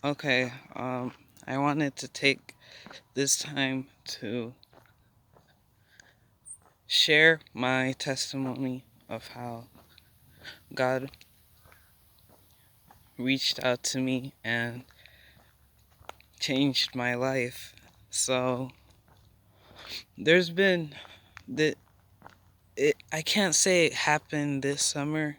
Okay, I wanted to take this time to share my testimony of how God reached out to me and changed my life. So, there's been the I can't say it happened this summer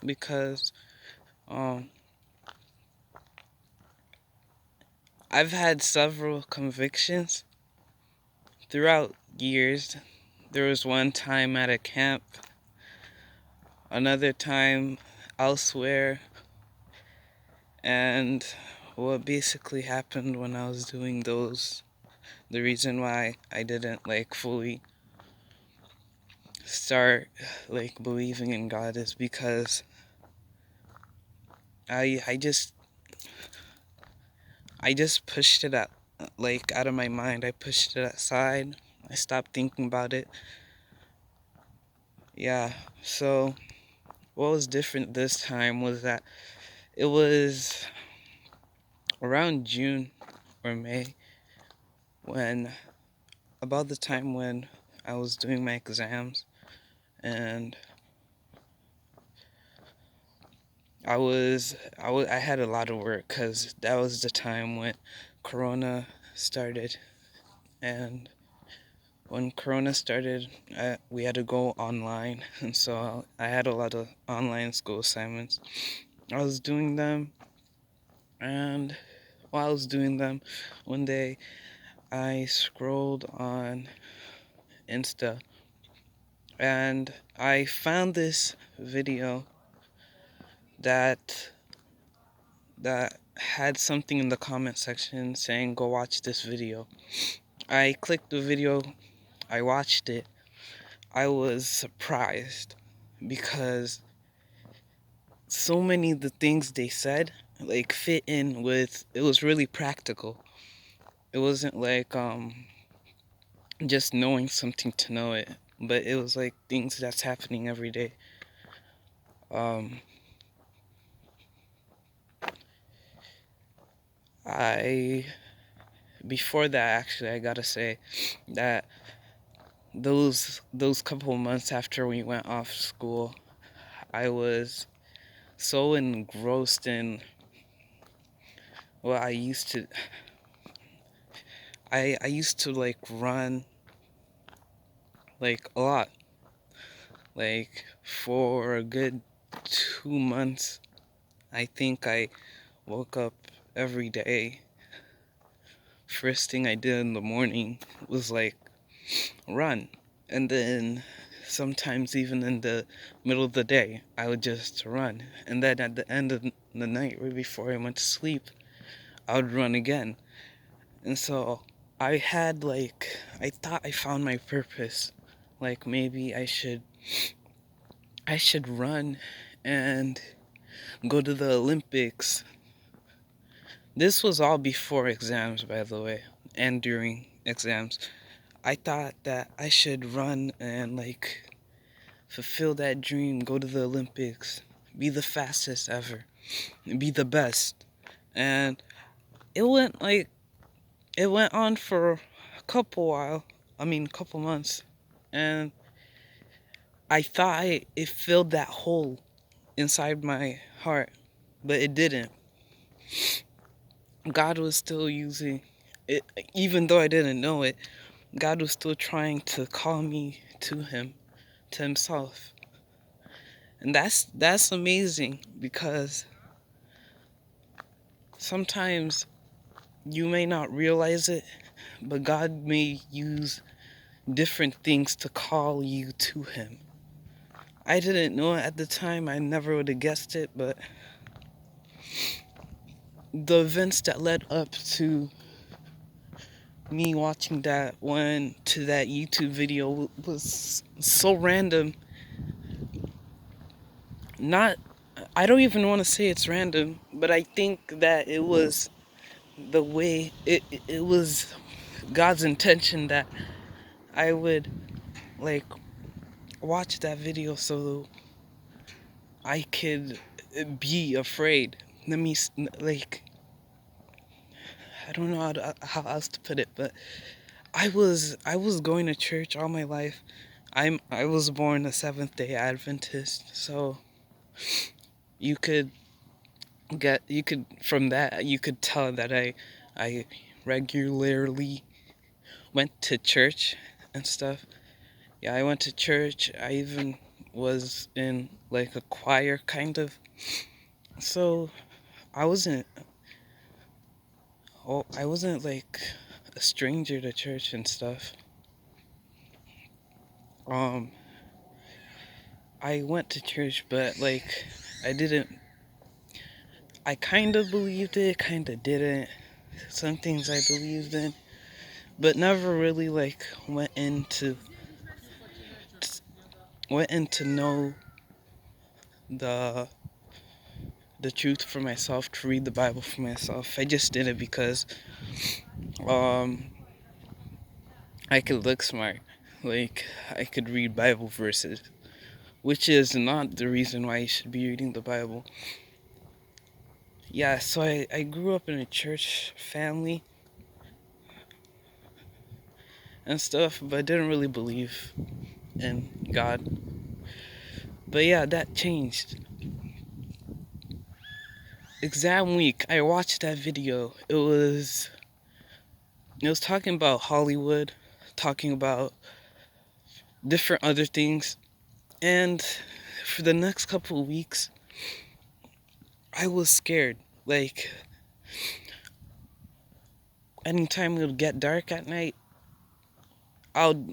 because um I've had several convictions throughout years. There was one time at a camp, another time elsewhere, and what basically happened when I was doing those, the reason why I didn't like fully start like believing in God is because I just pushed it out of my mind. I pushed it aside. I stopped thinking about it. Yeah. So what was different this time was that it was around June or May, when about the time when I was doing my exams, and I had a lot of work because that was the time when Corona started, and when Corona started, we had to go online, and so I had a lot of online school assignments. I was doing them, and while I was doing them, one day I scrolled on Insta, and I found this video that that had something in the comment section saying go watch this video. I clicked the video, I watched it. I was surprised because so many of the things they said like fit in with, it was really practical. It wasn't like just knowing something to know it, but it was like things that's happening every day. Um I Before that, actually, I gotta say that those couple months after we went off school, I was so engrossed in what I used to like run like a lot. Like for a good 2 months, I think I woke up every day. First thing I did in the morning was like run. And then sometimes even in the middle of the day, I would just run. And then at the end of the night, right before I went to sleep, I would run again. And so I thought I found my purpose. Like maybe I should run and go to the Olympics. This was all before exams, by the way, and during exams. I thought that I should run and like fulfill that dream, go to the Olympics, be the fastest ever, be the best. And it went like it went on for couple months, and I thought it filled that hole inside my heart, but it didn't. God was still using it, even though I didn't know it. God was still trying to call me to Him, to Himself, and that's amazing because sometimes you may not realize it, but God may use different things to call you to Him. I didn't know it at the time. I never would have guessed it, but the events that led up to me watching that YouTube video was so random. Not, I don't even want to say it's random, but I think that it was the way it was God's intention that I would like watch that video so I could be afraid. Let me like I don't know how else to put it, but I was going to church all my life. I was born a Seventh-day Adventist, so you could from that you could tell that I regularly went to church and stuff. Yeah, I went to church. I even was in like a choir kind of. So I wasn't I wasn't like a stranger to church and stuff. Um I went to church, but like I didn't I kind of believed it, kind of didn't. Some things I believed in, but never really like went in to know the the truth for myself, to read the Bible for myself. I just did it because um I could look smart. Like I could read Bible verses, which is not the reason why you should be reading the Bible. Yeah, so I grew up in a church family and stuff, but I didn't really believe in God. But yeah, that changed. Exam week, I watched that video. It was talking about Hollywood, talking about different other things, and for the next couple of weeks, I was scared. Like anytime it would get dark at night, I'll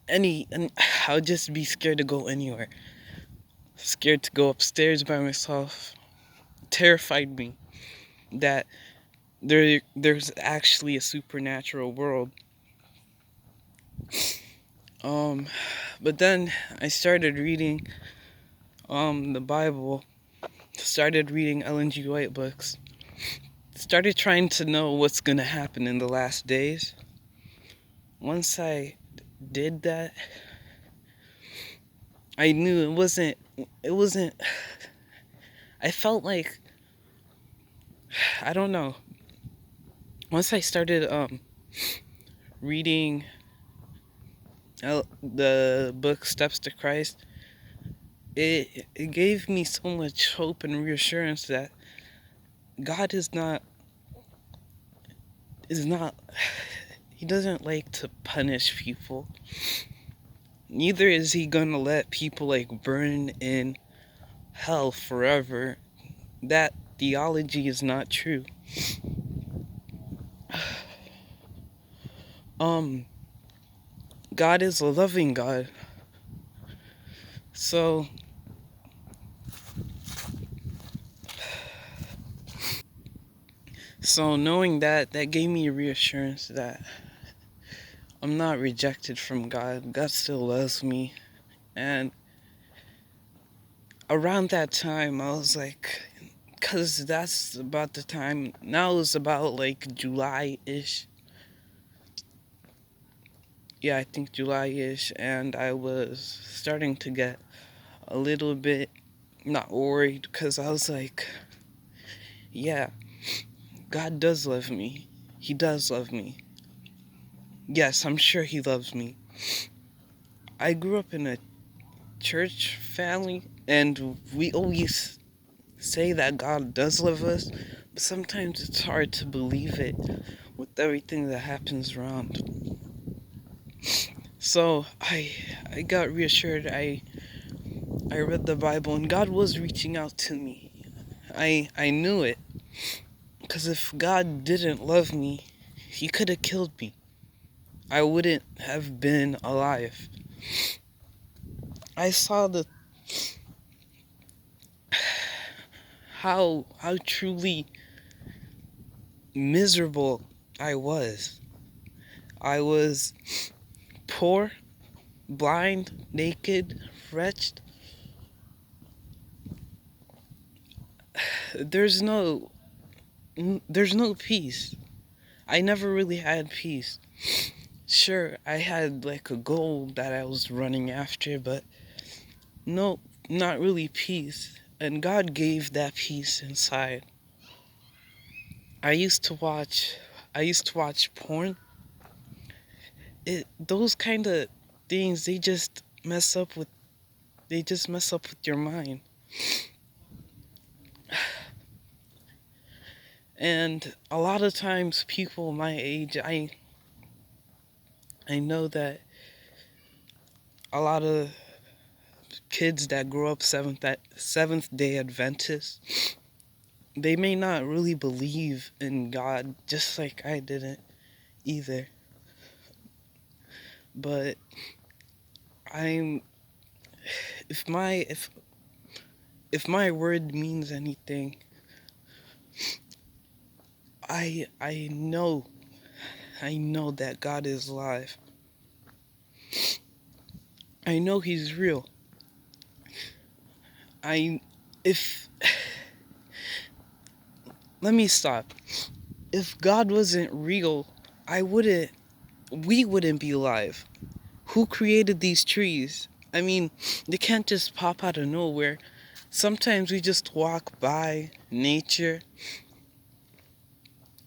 and I'll just be scared to go anywhere. Scared to go upstairs by myself. Terrified me that there's actually a supernatural world. Um, but then I started reading the Bible, started reading Ellen G. White books, started trying to know what's gonna happen in the last days. Once I did that, I knew it wasn't I felt like I don't know. Once I started reading the book Steps to Christ, it gave me so much hope and reassurance that God is not he doesn't like to punish people. Neither is he gonna let people like burn in hell forever. That theology is not true. Um God is a loving God. So knowing that gave me a reassurance that I'm not rejected from God. God still loves me. And around that time, I was like, because that's about the time, now it's about like July-ish. Yeah, I think July-ish. And I was starting to get a little bit not worried because I was like, yeah, God does love me. He does love me. Yes, I'm sure he loves me. I grew up in a church family, and we always say that God does love us, but sometimes it's hard to believe it with everything that happens around. So I got reassured. I read the Bible, and God was reaching out to me. I knew it, because if God didn't love me, he could have killed me. I wouldn't have been alive. I saw how truly miserable I was. I was poor, blind, naked, wretched. There's no there's no peace. I never really had peace. Sure, I had like a goal that I was running after, but no, not really peace. And God gave that peace inside. I used to watch I used to watch porn. Those kind of things, they just mess up with your mind. And a lot of times people my age, I know that a lot of kids that grow up Seventh Day Adventists, they may not really believe in God, just like I didn't either. But I'm if my word means anything, I know that God is alive. I know He's real. If let me stop. If God wasn't real, we wouldn't be alive. Who created these trees? I mean, they can't just pop out of nowhere. Sometimes we just walk by nature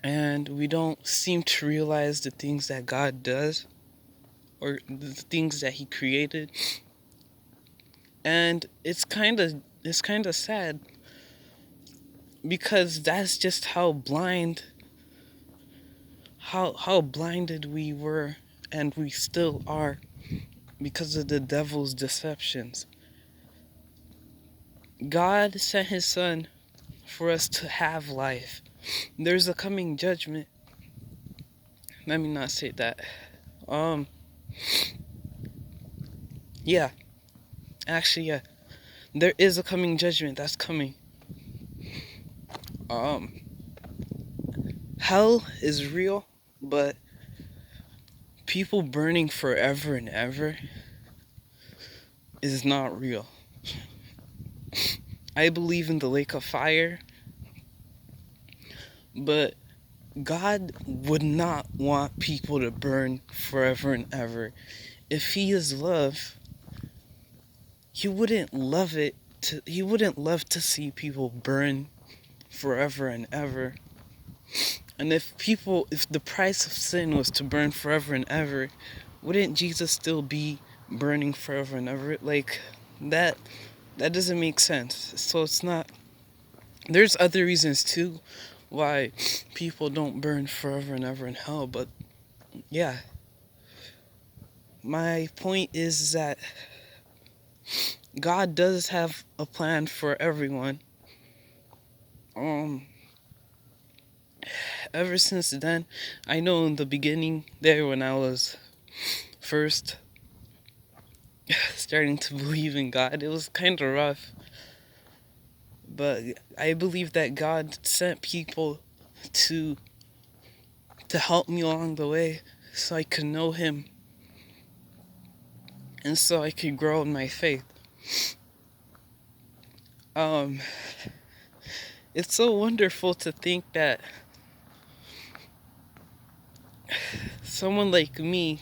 and we don't seem to realize the things that God does or the things that He created. And it's kind of sad because that's just how blinded we were and we still are because of the devil's deceptions. God sent His Son for us to have life. There's a coming judgment. Let me not say that. Yeah. Actually, yeah. There is a coming judgment that's coming. Hell is real, but people burning forever and ever is not real. I believe in the lake of fire, but God would not want people to burn forever and ever. If He is love, He wouldn't love to see people burn forever and ever. And if the price of sin was to burn forever and ever, wouldn't Jesus still be burning forever and ever? Like, that doesn't make sense. So it's not. There's other reasons too why people don't burn forever and ever in hell, but yeah. My point is that God does have a plan for everyone. Ever since then, I know in the beginning there when I was first starting to believe in God, it was kind of rough. But I believe that God sent people to help me along the way so I could know Him and so I could grow in my faith. It's so wonderful to think that someone like me,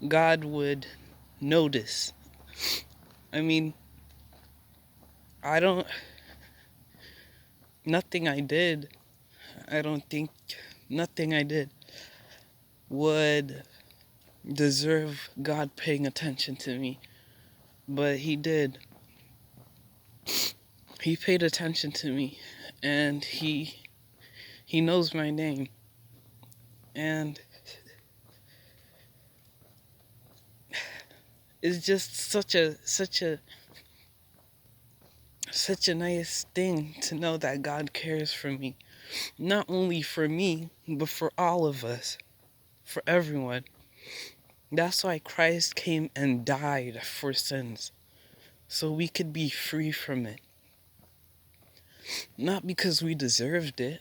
God would notice. I mean, nothing I did would deserve God paying attention to me. But He did. He paid attention to me, and He knows my name. And it's just such a nice thing to know that God cares for me. Not only for me, but for all of us. For everyone. That's why Christ came and died for sins. So we could be free from it. Not because we deserved it.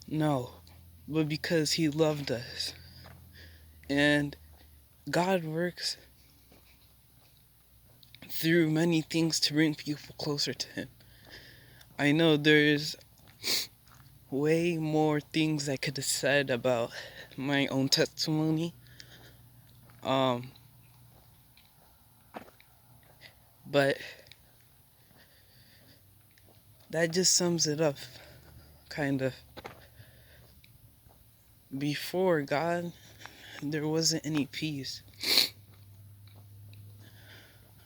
No. But because He loved us. And God works through many things to bring people closer to Him. I know there's way more things I could have said about my own testimony. But that just sums it up, kind of. before God, there wasn't any peace.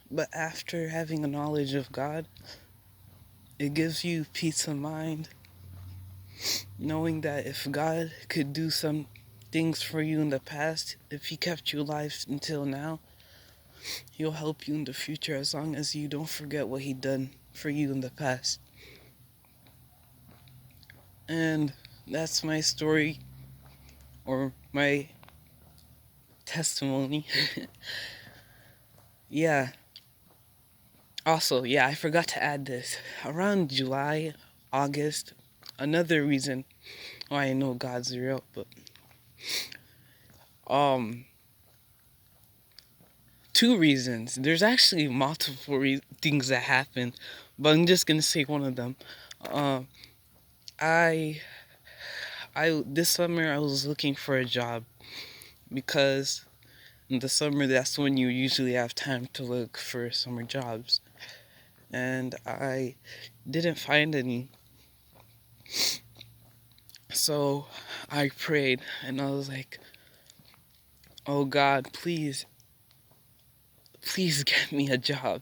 But after having a knowledge of God, it gives you peace of mind, knowing that if God could do some things for you in the past, if He kept you alive until now, He'll help you in the future as long as you don't forget what He done for you in the past. And that's my story, or my testimony. Yeah. Also, yeah, I forgot to add this. Around July, August, another reason why I know God's real, but um two reasons. There's actually multiple things that happen, but I'm just gonna say one of them. Um, I this summer I was looking for a job because in the summer that's when you usually have time to look for summer jobs, and I didn't find any. So I prayed and I was like, "Oh God, please get me a job.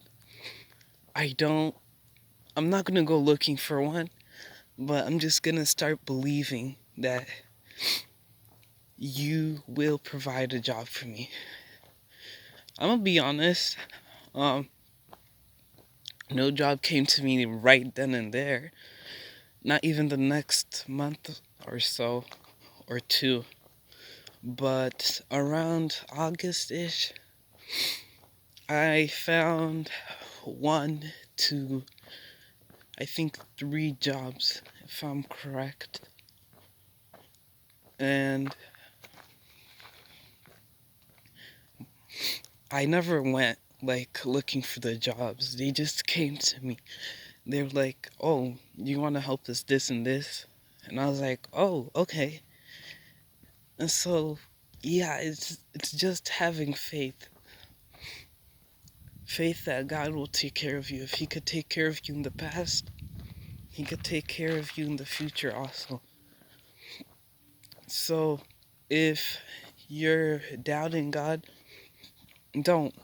I don't. I'm not gonna go looking for one." But I'm just gonna start believing that you will provide a job for me. I'm gonna be honest, um, no job came to me right then and there. Not even the next month or so, or two. But around August-ish, I found one, two, I think 3 jobs, if I'm correct. And I never went like looking for the jobs. They just came to me. They were like, "Oh, you want to help us this and this?" And I was like, "Oh, okay." And so, yeah, it's just having faith. Faith that God will take care of you. If He could take care of you in the past, He could take care of you in the future also. So, if you're doubting God, don't.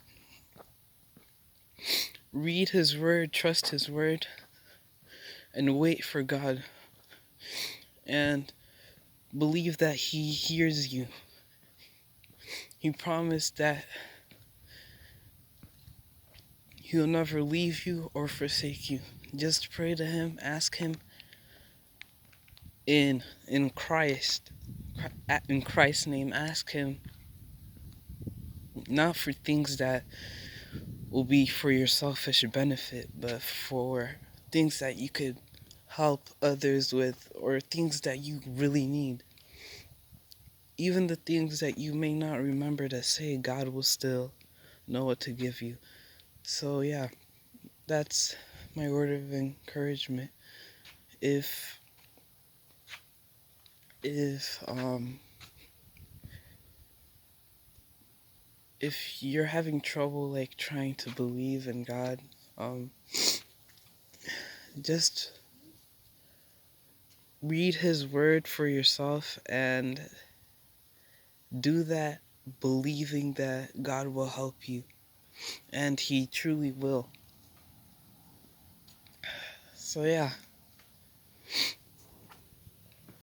Read His Word, trust His Word, and wait for God. And believe that He hears you. He promised that He'll never leave you or forsake you. Just pray to Him, ask Him in Christ, in Christ's name. Ask Him not for things that will be for your selfish benefit, but for things that you could help others with, or things that you really need. Even the things that you may not remember to say, God will still know what to give you. So yeah, that's my word of encouragement. If if um if you're having trouble like trying to believe in God, just read His Word for yourself and do that, believing that God will help you, and He truly will. So yeah,